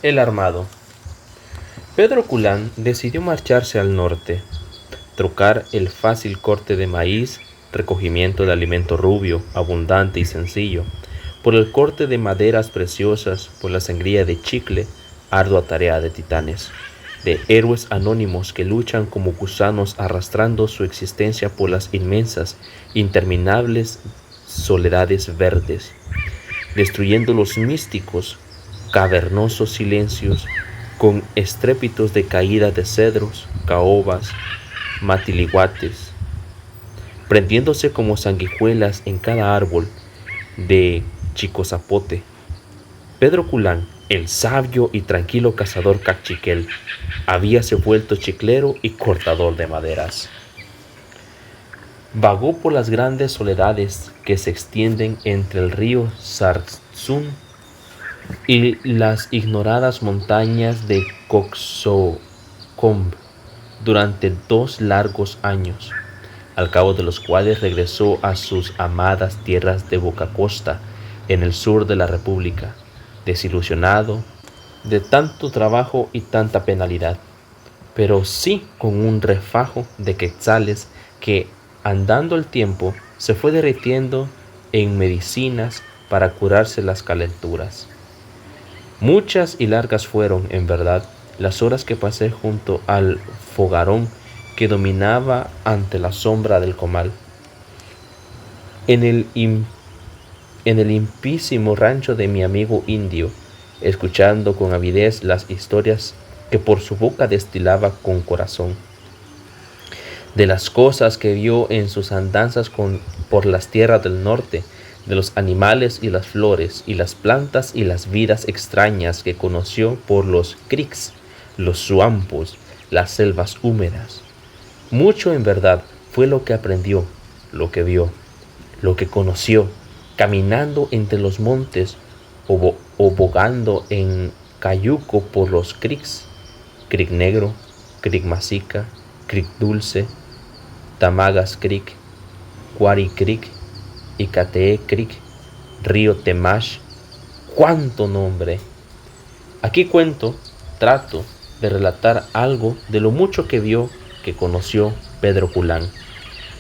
El armado. Pedro Culán decidió marcharse al norte, trocar el fácil corte de maíz, recogimiento de alimento rubio, abundante y sencillo, por el corte de maderas preciosas, por la sangría de chicle, ardua tarea de titanes, de héroes anónimos que luchan como gusanos arrastrando su existencia por las inmensas, interminables soledades verdes, destruyendo los místicos, cavernosos silencios, con estrépitos de caída de cedros, caobas, matiliguates, prendiéndose como sanguijuelas en cada árbol de Chicozapote. Pedro Culán, el sabio y tranquilo cazador cachiquel, habíase vuelto chiclero y cortador de maderas. Vagó por las grandes soledades que se extienden entre el río Sarzún y las ignoradas montañas de Coxocomb durante 2 largos años, al cabo de los cuales regresó a sus amadas tierras de Bocacosta, en el sur de la República, desilusionado de tanto trabajo y tanta penalidad, pero sí con un refajo de quetzales que, andando el tiempo, se fue derritiendo en medicinas para curarse las calenturas. Muchas y largas fueron, en verdad, las horas que pasé junto al fogarón que dominaba ante la sombra del comal, en el limpísimo rancho de mi amigo indio, escuchando con avidez las historias que por su boca destilaba con corazón, de las cosas que vio en sus andanzas por las tierras del norte, de los animales y las flores y las plantas y las vidas extrañas que conoció por los crics, los suampos, las selvas húmedas. Mucho en verdad fue lo que aprendió, lo que vio, lo que conoció, caminando entre los montes o bogando en cayuco por los crics, cric negro, cric masica, cric dulce, Tamagas Creek, Quarry Creek, Icatee Creek, Río Temash. ¡Cuánto nombre! Aquí trato de relatar algo de lo mucho que vio, que conoció Pedro Culán,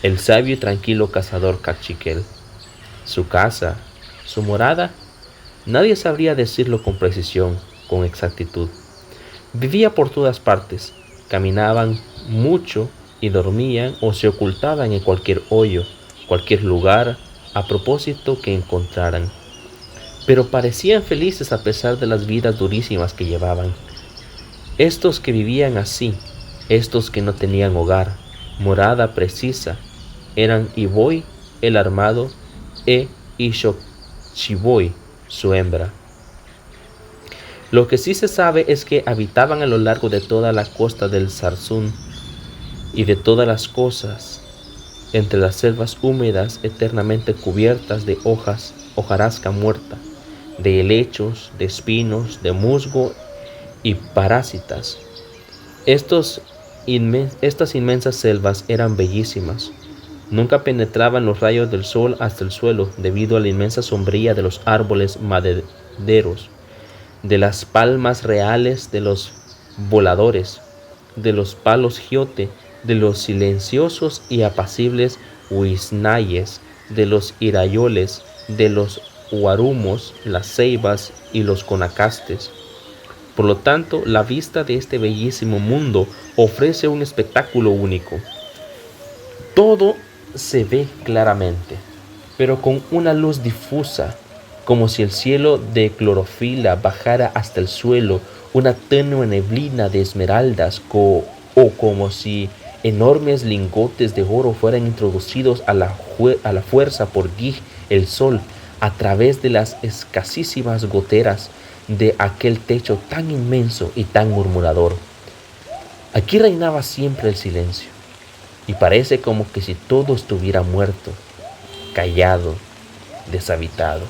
el sabio y tranquilo cazador cachiquel. Su casa, su morada, nadie sabría decirlo con precisión, con exactitud. Vivía por todas partes, caminaban mucho y dormían o se ocultaban en cualquier hoyo, cualquier lugar a propósito que encontraran. Pero parecían felices a pesar de las vidas durísimas que llevaban. Estos que vivían así, estos que no tenían hogar, morada precisa, eran Iboy, el armado, e Ixochiboy, su hembra. Lo que sí se sabe es que habitaban a lo largo de toda la costa del Sarzún y de todas las cosas, entre las selvas húmedas eternamente cubiertas de hojas, hojarasca muerta, de helechos, de espinos, de musgo y parásitas. Estas inmensas selvas eran bellísimas. Nunca penetraban los rayos del sol hasta el suelo debido a la inmensa sombría de los árboles madereros, de las palmas reales, de los voladores, de los palos giote, de los silenciosos y apacibles huiznayes, de los irayoles, de los huarumos, las ceibas y los conacastes. Por lo tanto, la vista de este bellísimo mundo ofrece un espectáculo único. Todo se ve claramente, pero con una luz difusa, como si el cielo de clorofila bajara hasta el suelo, una tenue neblina de esmeraldas, o como si enormes lingotes de oro fueran introducidos a la fuerza por Gig el sol a través de las escasísimas goteras de aquel techo tan inmenso y tan murmurador. Aquí reinaba siempre el silencio, y parece como que si todo estuviera muerto, callado, deshabitado.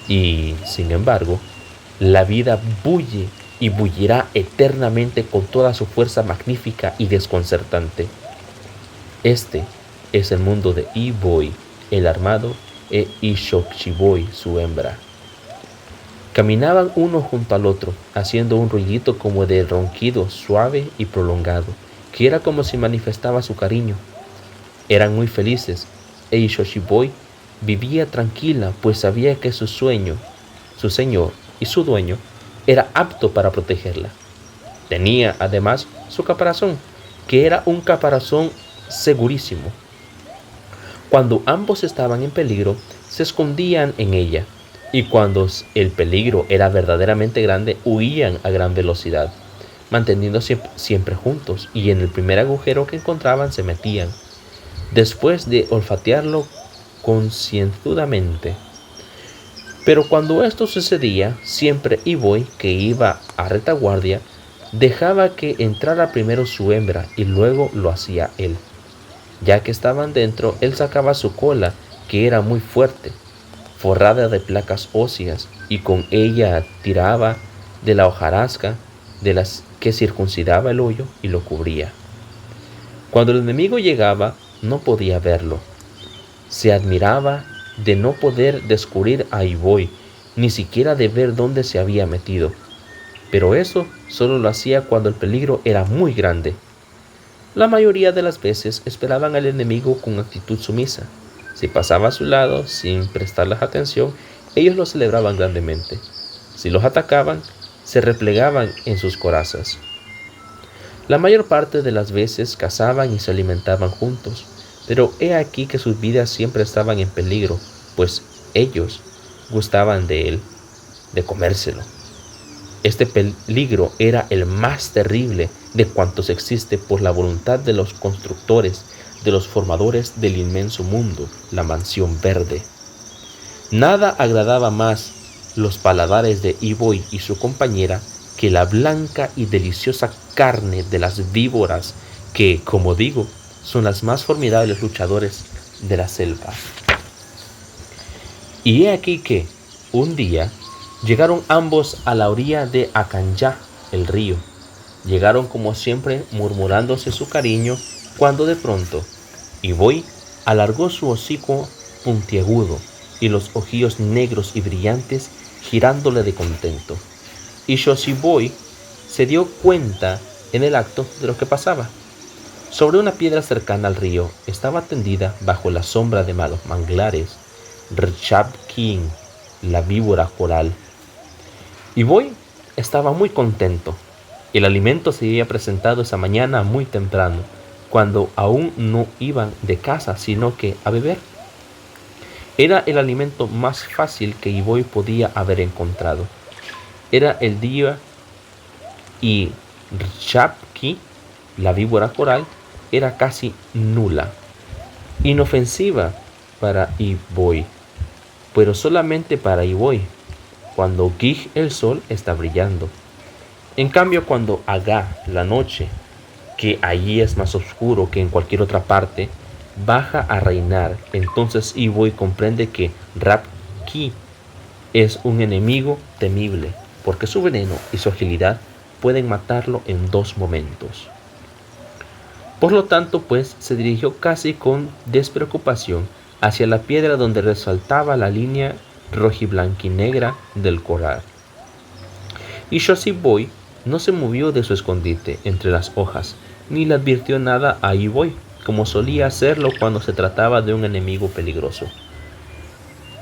Y, sin embargo, la vida bulle y bullirá eternamente con toda su fuerza magnífica y desconcertante. Este es el mundo de Iboy, el armado, e Ixochiboy, su hembra. Caminaban uno junto al otro, haciendo un ruidito como de ronquido suave y prolongado, que era como si manifestaba su cariño. Eran muy felices, e Ishoshiboi vivía tranquila, pues sabía que su señor y su dueño, era apto para protegerla. Tenía, además, su caparazón, que era un caparazón segurísimo. Cuando ambos estaban en peligro, se escondían en ella, y cuando el peligro era verdaderamente grande, huían a gran velocidad, manteniéndose siempre juntos, y en el primer agujero que encontraban se metían, después de olfatearlo concienzudamente. Pero cuando esto sucedía, siempre Iboy, que iba a retaguardia, dejaba que entrara primero su hembra y luego lo hacía él. Ya que estaban dentro, él sacaba su cola, que era muy fuerte, forrada de placas óseas, y con ella tiraba de la hojarasca de las que circuncidaba el hoyo y lo cubría. Cuando el enemigo llegaba, no podía verlo. Se admiraba de no poder descubrir a Iboy, ni siquiera de ver dónde se había metido. Pero eso solo lo hacía cuando el peligro era muy grande. La mayoría de las veces esperaban al enemigo con actitud sumisa. Si pasaba a su lado sin prestarles atención, ellos lo celebraban grandemente. Si los atacaban, se replegaban en sus corazas. La mayor parte de las veces cazaban y se alimentaban juntos, pero he aquí que sus vidas siempre estaban en peligro, pues ellos gustaban de él, de comérselo. Este peligro era el más terrible de cuantos existe por la voluntad de los constructores, de los formadores del inmenso mundo, la mansión verde. Nada agradaba más los paladares de Iboy y su compañera que la blanca y deliciosa carne de las víboras que, como digo, son las más formidables luchadores de la selva. Y he aquí que, un día, llegaron ambos a la orilla de Acanyá, el río. Llegaron como siempre murmurándose su cariño, cuando de pronto Iboy alargó su hocico puntiagudo y los ojillos negros y brillantes girándole de contento. Y Xochiboi se dio cuenta en el acto de lo que pasaba. Sobre una piedra cercana al río estaba tendida bajo la sombra de malos manglares Rchab-King, la víbora coral. Iboy estaba muy contento. El alimento se había presentado esa mañana muy temprano, cuando aún no iban de caza, sino que a beber. Era el alimento más fácil que Iboy podía haber encontrado. Era el día y Rchab-King, la víbora coral, era casi nula, inofensiva para Iboy, pero solamente para Iboy, cuando Gig el sol está brillando. En cambio, cuando Agá, la noche, que allí es más oscuro que en cualquier otra parte, baja a reinar, entonces Iboy comprende que Rab-Ki es un enemigo temible, porque su veneno y su agilidad pueden matarlo en 2 momentos. Por lo tanto, pues, se dirigió casi con despreocupación hacia la piedra donde resaltaba la línea rojiblanquinegra del coral. Y Xochiboi no se movió de su escondite entre las hojas, ni le advirtió nada a Iboy, como solía hacerlo cuando se trataba de un enemigo peligroso.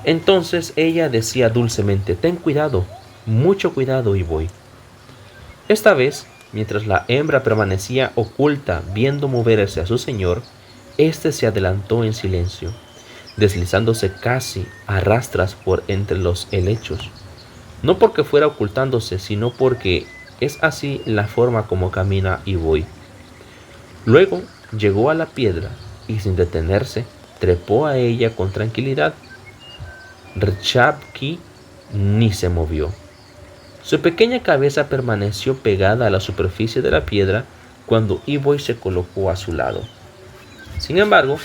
Entonces ella decía dulcemente: «Ten cuidado, mucho cuidado, Iboy». Esta vez, mientras la hembra permanecía oculta viendo moverse a su señor, éste se adelantó en silencio, deslizándose casi a rastras por entre los helechos, no porque fuera ocultándose, sino porque es así la forma como camina Iboy. Luego llegó a la piedra y, sin detenerse, trepó a ella con tranquilidad. Rchab-Ki ni se movió. Su pequeña cabeza permaneció pegada a la superficie de la piedra cuando Iboy se colocó a su lado. Sin embargo,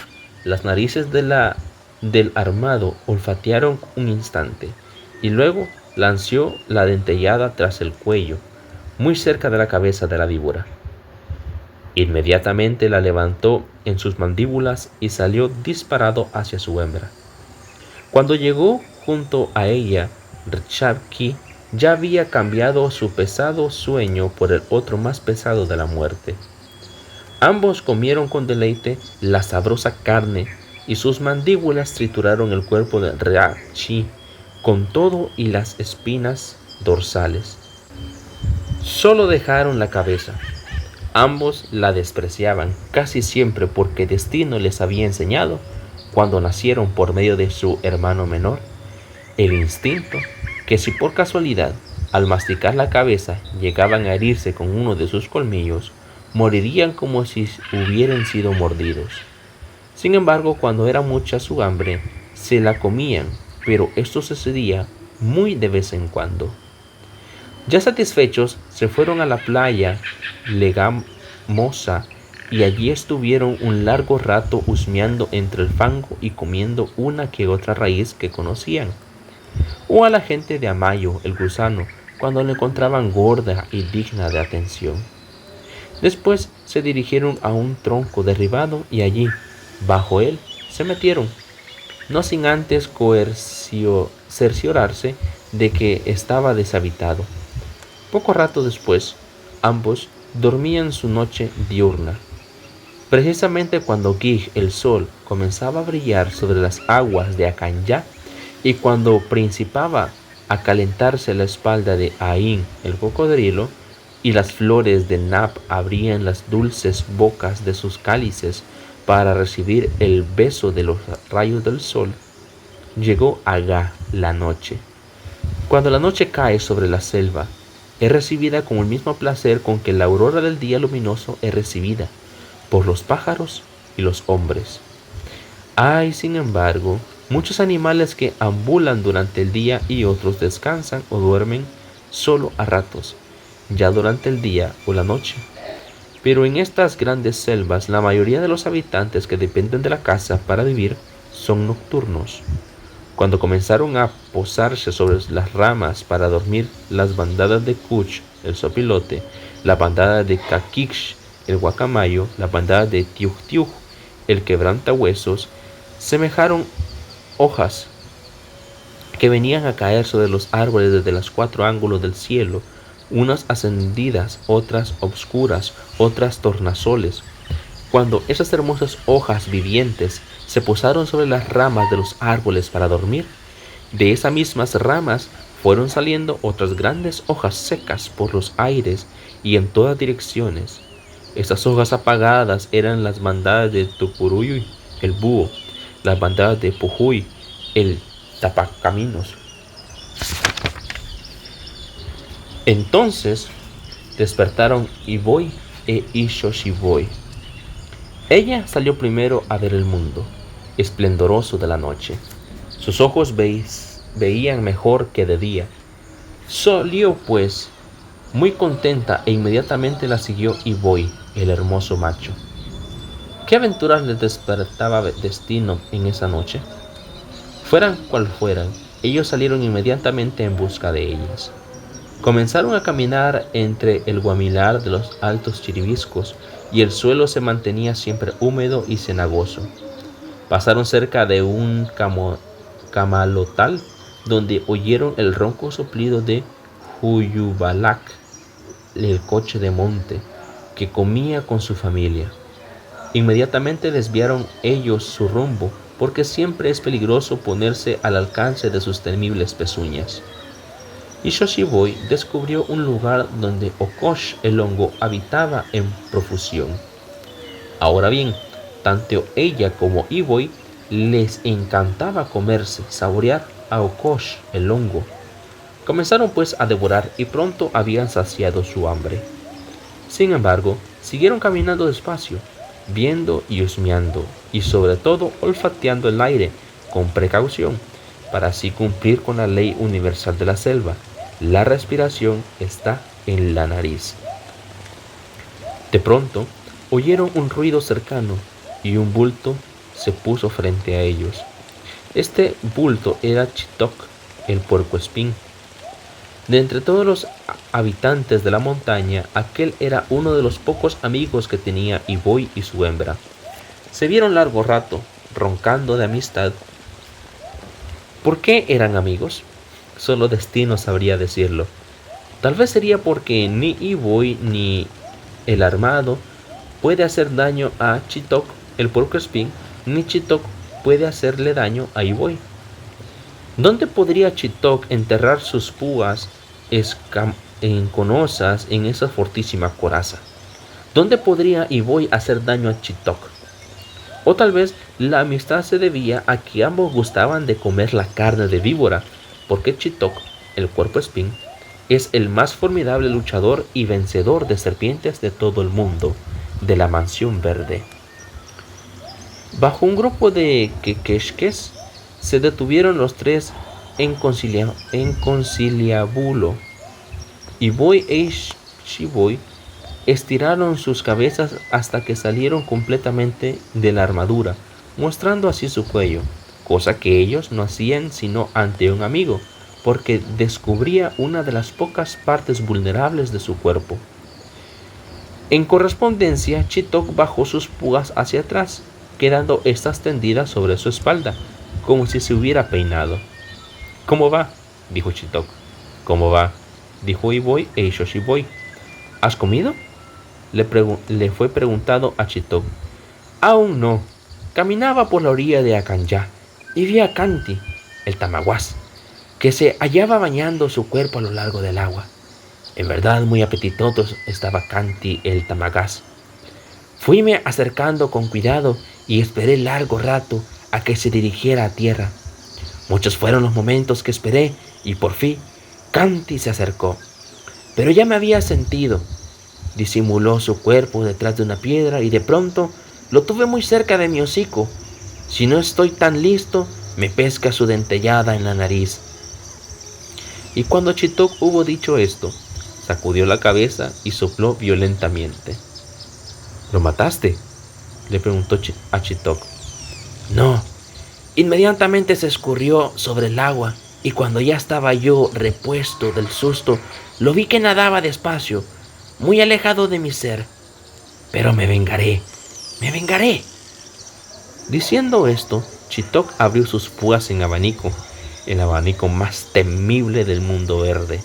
las narices del armado olfatearon un instante, y luego lanzó la dentellada tras el cuello, muy cerca de la cabeza de la víbora. Inmediatamente la levantó en sus mandíbulas y salió disparado hacia su hembra. Cuando llegó junto a ella, Rchab-Ki ya había cambiado su pesado sueño por el otro más pesado de la muerte. Ambos comieron con deleite la sabrosa carne y sus mandíbulas trituraron el cuerpo de Reachi con todo y las espinas dorsales. Solo dejaron la cabeza. Ambos la despreciaban casi siempre porque destino les había enseñado, cuando nacieron por medio de su hermano menor, el instinto que si por casualidad al masticar la cabeza llegaban a herirse con uno de sus colmillos, morirían como si hubieran sido mordidos. Sin embargo, cuando era mucha su hambre, se la comían, pero esto sucedía muy de vez en cuando. Ya satisfechos, se fueron a la playa Legamosa y allí estuvieron un largo rato husmeando entre el fango y comiendo una que otra raíz que conocían. O a la gente de Amayo, el gusano, cuando la encontraban gorda y digna de atención. Después se dirigieron a un tronco derribado y allí, bajo él, se metieron, no sin antes cerciorarse de que estaba deshabitado. Poco rato después, ambos dormían su noche diurna. Precisamente cuando Gig, el sol, comenzaba a brillar sobre las aguas de Acanyá y cuando principaba a calentarse la espalda de Ain, el cocodrilo, y las flores de Nap abrían las dulces bocas de sus cálices para recibir el beso de los rayos del sol, llegó Agá la noche. Cuando la noche cae sobre la selva, es recibida con el mismo placer con que la aurora del día luminoso es recibida por los pájaros y los hombres. Hay, sin embargo, muchos animales que ambulan durante el día y otros descansan o duermen solo a ratos, ya durante el día o la noche. Pero en estas grandes selvas, la mayoría de los habitantes que dependen de la caza para vivir son nocturnos. Cuando comenzaron a posarse sobre las ramas para dormir las bandadas de Kuch, el sopilote, la bandada de Kakix, el guacamayo, la bandada de Tiuj, el quebrantahuesos, semejaron hojas que venían a caer sobre los árboles desde los cuatro ángulos del cielo, unas ascendidas, otras obscuras, otras tornasoles. Cuando esas hermosas hojas vivientes se posaron sobre las ramas de los árboles para dormir, de esas mismas ramas fueron saliendo otras grandes hojas secas por los aires y en todas direcciones. Estas hojas apagadas eran las bandadas de Tucuruy, el búho, las bandadas de Pujuy, el tapacaminos. Entonces despertaron Iboy e Ishoshiboy. Ella salió primero a ver el mundo esplendoroso de la noche. Sus ojos veían mejor que de día. Salió pues muy contenta e inmediatamente la siguió Iboy, el hermoso macho. ¿Qué aventuras les despertaba destino en esa noche? Fueran cual fueran, ellos salieron inmediatamente en busca de ellas. Comenzaron a caminar entre el guamilar de los altos chiribiscos y el suelo se mantenía siempre húmedo y cenagoso. Pasaron cerca de un camalotal donde oyeron el ronco soplido de Huyubalak, el coche de monte, que comía con su familia. Inmediatamente desviaron ellos su rumbo, porque siempre es peligroso ponerse al alcance de sus temibles pezuñas. Y Shoshiboy descubrió un lugar donde Okosh el hongo habitaba en profusión. Ahora bien, tanto ella como Iboy les encantaba comerse, saborear a Okosh el hongo. Comenzaron pues a devorar y pronto habían saciado su hambre. Sin embargo, siguieron caminando despacio, viendo y husmeando, y sobre todo olfateando el aire con precaución, para así cumplir con la ley universal de la selva. La respiración está en la nariz. De pronto, oyeron un ruido cercano y un bulto se puso frente a ellos. Este bulto era Chitok, el puercoespín. De entre todos los habitantes de la montaña, aquel era uno de los pocos amigos que tenía Iboy y su hembra. Se vieron largo rato, roncando de amistad. ¿Por qué eran amigos? Solo destino sabría decirlo. Tal vez sería porque ni Iboy ni el armado puede hacer daño a Chitok, el puercoespín, ni Chitok puede hacerle daño a Iboy. ¿Dónde podría Chitok enterrar sus púas enconosas en esa fortísima coraza? ¿Dónde podría Iboy hacer daño a Chitok? O tal vez la amistad se debía a que ambos gustaban de comer la carne de víbora, porque Chitok, el puercoespín, es el más formidable luchador y vencedor de serpientes de todo el mundo, de la Mansión Verde. Bajo un grupo de quequesques se detuvieron los tres en conciliábulo. Iboy e Shiboy estiraron sus cabezas hasta que salieron completamente de la armadura, mostrando así su cuello, cosa que ellos no hacían sino ante un amigo, porque descubría una de las pocas partes vulnerables de su cuerpo. En correspondencia, Chitok bajó sus púas hacia atrás, quedando estas tendidas sobre su espalda, como si se hubiera peinado. ¿Cómo va?, dijo Chitok. ¿Cómo va?, dijo Iboy e hizo Shiboy. ¿Has comido?, le fue preguntado a Chitok. Aún no. Caminaba por la orilla de Acanyá y vi a Canti, el tamaguás, que se hallaba bañando su cuerpo a lo largo del agua. En verdad muy apetitoso estaba Canti el tamagás. Fuime acercando con cuidado y esperé largo rato a que se dirigiera a tierra. Muchos fueron los momentos que esperé y por fin Canti se acercó. Pero ya me había sentido. Disimuló su cuerpo detrás de una piedra y de pronto lo tuve muy cerca de mi hocico. Si no estoy tan listo, me pesca su dentellada en la nariz. Y cuando Chitok hubo dicho esto, sacudió la cabeza y sopló violentamente. ¿Lo mataste?, le preguntó a Chitok. No, inmediatamente se escurrió sobre el agua y cuando ya estaba yo repuesto del susto, lo vi que nadaba despacio, muy alejado de mi ser. Pero me vengaré, me vengaré. Diciendo esto, Chitok abrió sus púas en abanico, el abanico más temible del mundo verde,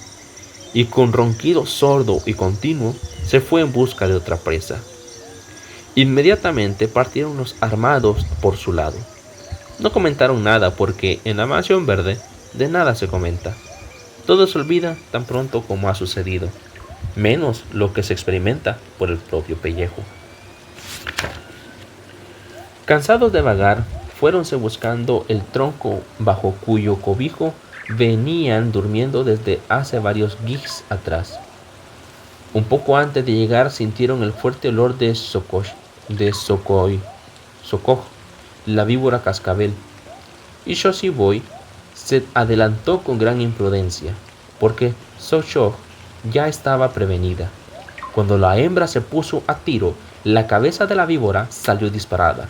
y con ronquido sordo y continuo se fue en busca de otra presa. Inmediatamente partieron los armados por su lado. No comentaron nada porque en la Mansión Verde de nada se comenta. Todo se olvida tan pronto como ha sucedido, menos lo que se experimenta por el propio pellejo. Cansados de vagar, fuéronse buscando el tronco bajo cuyo cobijo venían durmiendo desde hace varios gigs atrás. Un poco antes de llegar sintieron el fuerte olor de Sokoh, la víbora cascabel, y Shoshiboy se adelantó con gran imprudencia, porque Sokoh ya estaba prevenida. Cuando la hembra se puso a tiro, la cabeza de la víbora salió disparada.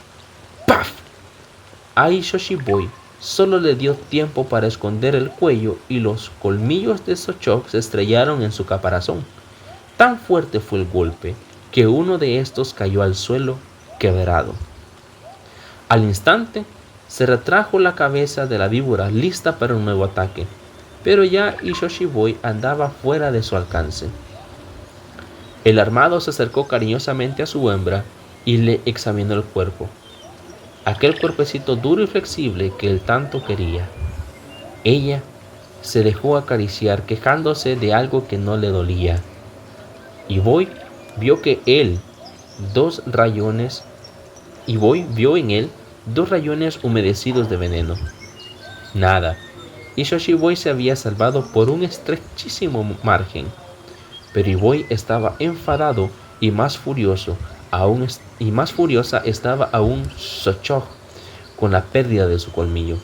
¡Paf! A Shoshiboy solo le dio tiempo para esconder el cuello y los colmillos de Sokoh se estrellaron en su caparazón. Tan fuerte fue el golpe que uno de estos cayó al suelo quebrado. Al instante se retrajo la cabeza de la víbora lista para un nuevo ataque, pero ya Shoshiboy andaba fuera de su alcance. El armado se acercó cariñosamente a su hembra y le examinó el cuerpo, aquel cuerpecito duro y flexible que él tanto quería. Ella se dejó acariciar quejándose de algo que no le dolía. Iboy vio en él dos rayones humedecidos de veneno. Nada, y Shoshiboy se había salvado por un estrechísimo margen. Pero Iboy estaba enfadado y más furiosa estaba aún Sokoh con la pérdida de su colmillo.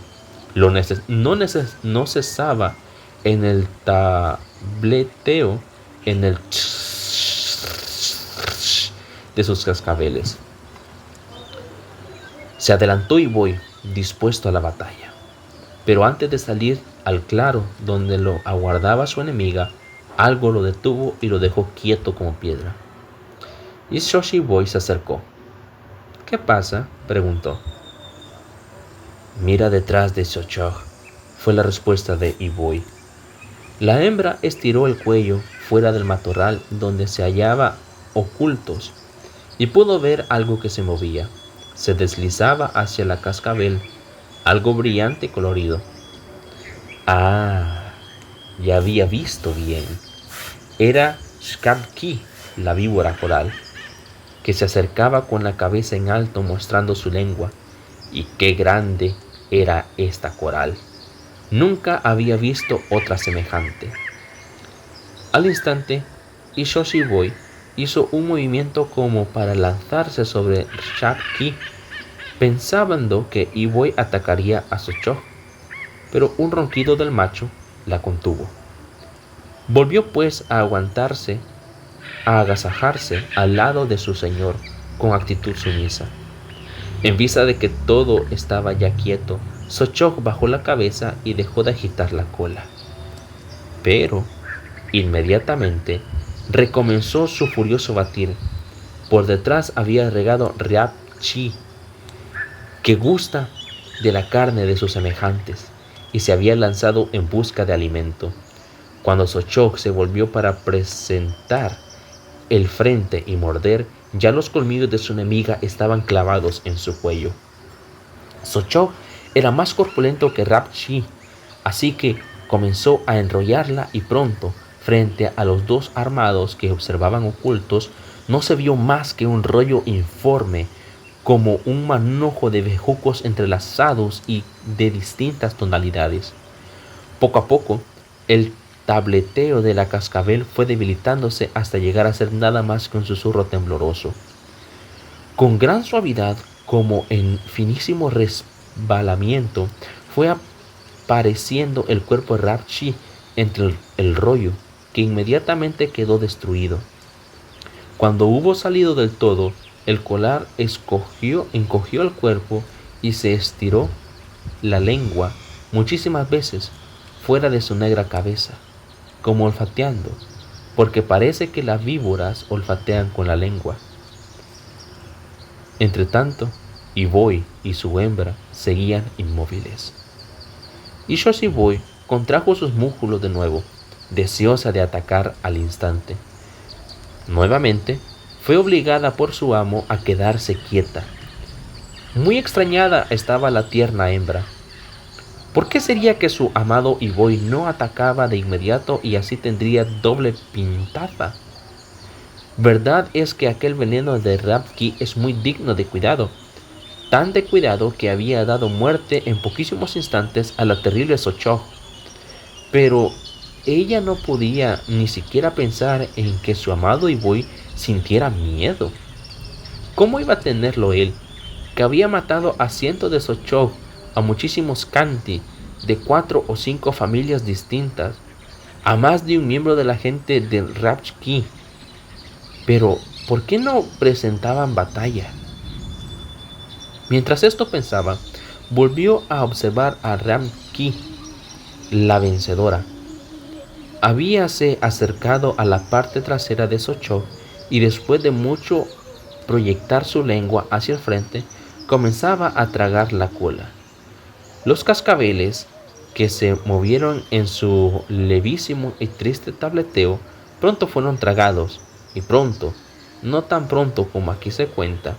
No cesaba en el tableteo, en el de sus cascabeles. Se adelantó Iboy, dispuesto a la batalla. Pero antes de salir al claro donde lo aguardaba su enemiga, algo lo detuvo y lo dejó quieto como piedra. Y Shoshiboy se acercó. ¿Qué pasa?, preguntó. Mira detrás de Sokoh, fue la respuesta de Iboy. La hembra estiró el cuello fuera del matorral donde se hallaba ocultos y pudo ver algo que se movía. Se deslizaba hacia la cascabel, algo brillante y colorido. Ah, ya había visto bien. Era Shkapki, la víbora coral, que se acercaba con la cabeza en alto mostrando su lengua. Y qué grande era esta coral. Nunca había visto otra semejante. Al instante, Ishoshiboy hizo un movimiento como para lanzarse sobre Shkapki, pensando que Iboy atacaría a Sochog, pero un ronquido del macho la contuvo. Volvió pues a aguantarse, a agasajarse al lado de su señor con actitud sumisa. En vista de que todo estaba ya quieto, Sochog bajó la cabeza y dejó de agitar la cola. Pero, inmediatamente, recomenzó su furioso batir. Por detrás había regado Ryab-chi, que gusta de la carne de sus semejantes, y se había lanzado en busca de alimento. Cuando Sochog se volvió para presentar el frente y morder, ya los colmillos de su enemiga estaban clavados en su cuello. Sochog era más corpulento que Ryab-chi, así que comenzó a enrollarla y pronto, frente a los dos armados que observaban ocultos, no se vio más que un rollo informe, como un manojo de bejucos entrelazados y de distintas tonalidades. Poco a poco, el tableteo de la cascabel fue debilitándose hasta llegar a ser nada más que un susurro tembloroso. Con gran suavidad, como en finísimo resbalamiento, fue apareciendo el cuerpo de Ryab-chi entre el rollo, que inmediatamente quedó destruido. Cuando hubo salido del todo, el colar encogió el cuerpo y se estiró la lengua muchísimas veces fuera de su negra cabeza, como olfateando, porque parece que las víboras olfatean con la lengua. Entretanto, Iboy y su hembra seguían inmóviles. Ishoshiboy contrajo sus músculos de nuevo, deseosa de atacar al instante. Nuevamente, fue obligada por su amo a quedarse quieta. Muy extrañada estaba la tierna hembra. ¿Por qué sería que su amado Iboy no atacaba de inmediato y así tendría doble pintada? Verdad es que aquel veneno de Ryab-chi es muy digno de cuidado, tan de cuidado que había dado muerte en poquísimos instantes a la terrible Sochog. Pero ella no podía ni siquiera pensar en que su amado Iboy sintiera miedo. ¿Cómo iba a tenerlo él, que había matado a cientos de Sochog, a muchísimos Khanty de 4 o 5 familias distintas, a más de un miembro de la gente de Ryab-chi? Pero, ¿por qué no presentaban batalla? Mientras esto pensaba, volvió a observar a Ryab-chi, la vencedora. Habíase acercado a la parte trasera de Sochog y después de mucho proyectar su lengua hacia el frente, comenzaba a tragar la cola. Los cascabeles, que se movieron en su levísimo y triste tableteo, pronto fueron tragados, y pronto, no tan pronto como aquí se cuenta,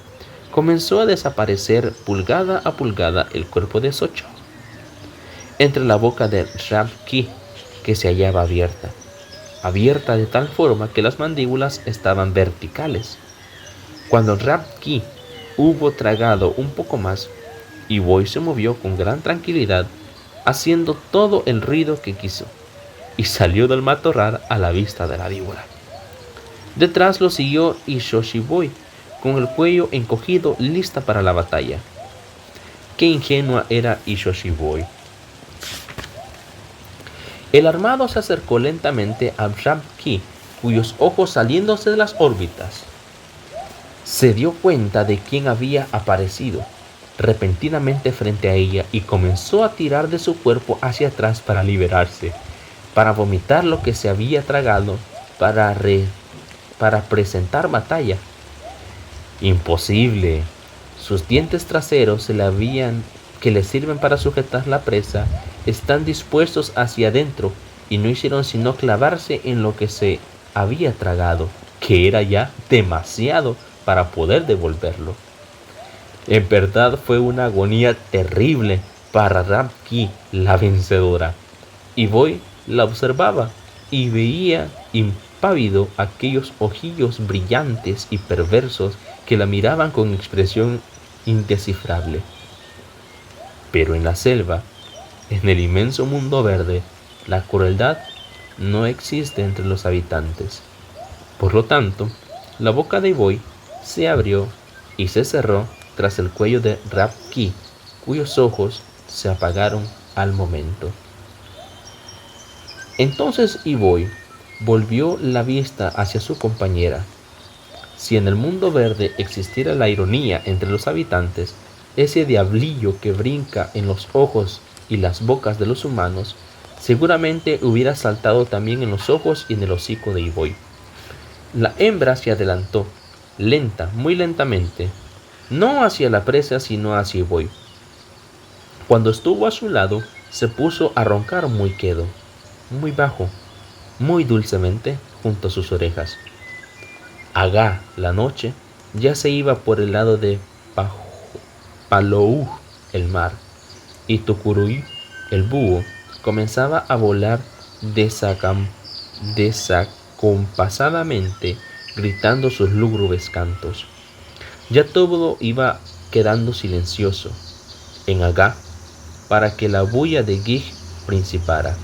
comenzó a desaparecer pulgada a pulgada el cuerpo de Sochog, entre la boca de Ryab-chi, que se hallaba abierta de tal forma que las mandíbulas estaban verticales. Cuando Ryab-chi hubo tragado un poco más, Iboy se movió con gran tranquilidad, haciendo todo el ruido que quiso, y salió del matorral a la vista de la víbora. Detrás lo siguió Ishoshiboy, con el cuello encogido, lista para la batalla. Qué ingenua era Ishoshiboy. El armado se acercó lentamente a Ryab-chi, cuyos ojos, saliéndose de las órbitas, se dio cuenta de quién había aparecido repentinamente frente a ella y comenzó a tirar de su cuerpo hacia atrás para liberarse, para vomitar lo que se había tragado, para presentar batalla. Imposible. Sus dientes traseros que le sirven para sujetar la presa están dispuestos hacia adentro y no hicieron sino clavarse en lo que se había tragado, que era ya demasiado para poder devolverlo. En verdad fue una agonía terrible para Rabki, la vencedora. Y Boy la observaba y veía impávido aquellos ojillos brillantes y perversos que la miraban con expresión indescifrable. Pero en la selva, en el inmenso mundo verde, la crueldad no existe entre los habitantes. Por lo tanto, la boca de Boy se abrió y se cerró tras el cuello de Rabki, cuyos ojos se apagaron al momento. Entonces Iboy volvió la vista hacia su compañera. Si en el mundo verde existiera la ironía entre los habitantes, ese diablillo que brinca en los ojos y las bocas de los humanos, seguramente hubiera saltado también en los ojos y en el hocico de Iboy. La hembra se adelantó, muy lentamente, no hacia la presa sino hacia Iboy. Cuando estuvo a su lado, se puso a roncar muy quedo, muy bajo, muy dulcemente junto a sus orejas. Agá, la noche, ya se iba por el lado de Palou, el mar, y Tucuruí, el búho, comenzaba a volar desacompasadamente, gritando sus lúgubres cantos. Ya todo iba quedando silencioso en Agá para que la bulla de Gig principara.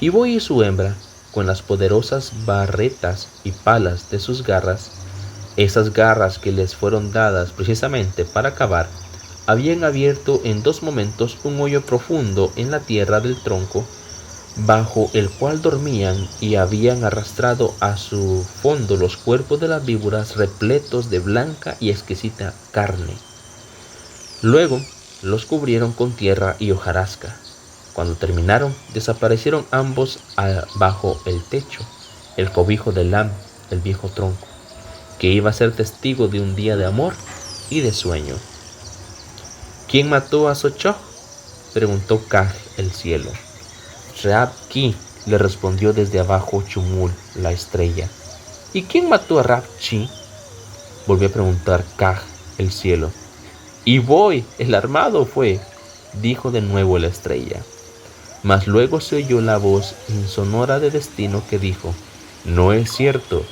Iboy y su hembra, con las poderosas barretas y palas de sus garras, esas garras que les fueron dadas precisamente para cavar, habían abierto en 2 momentos un hoyo profundo en la tierra del tronco, bajo el cual dormían, y habían arrastrado a su fondo los cuerpos de las víboras repletos de blanca y exquisita carne. Luego los cubrieron con tierra y hojarasca. Cuando terminaron, desaparecieron ambos bajo el techo, el cobijo de Lam, el viejo tronco, que iba a ser testigo de un día de amor y de sueño. ¿Quién mató a Sochoj?, preguntó Kaj, el cielo. Rabki, le respondió desde abajo Chumul, la estrella. ¿Y quién mató a Rabchi?, volvió a preguntar Kaj, el cielo. Iboy, el armado fue, dijo de nuevo la estrella. Mas luego se oyó la voz insonora de destino que dijo: no es cierto,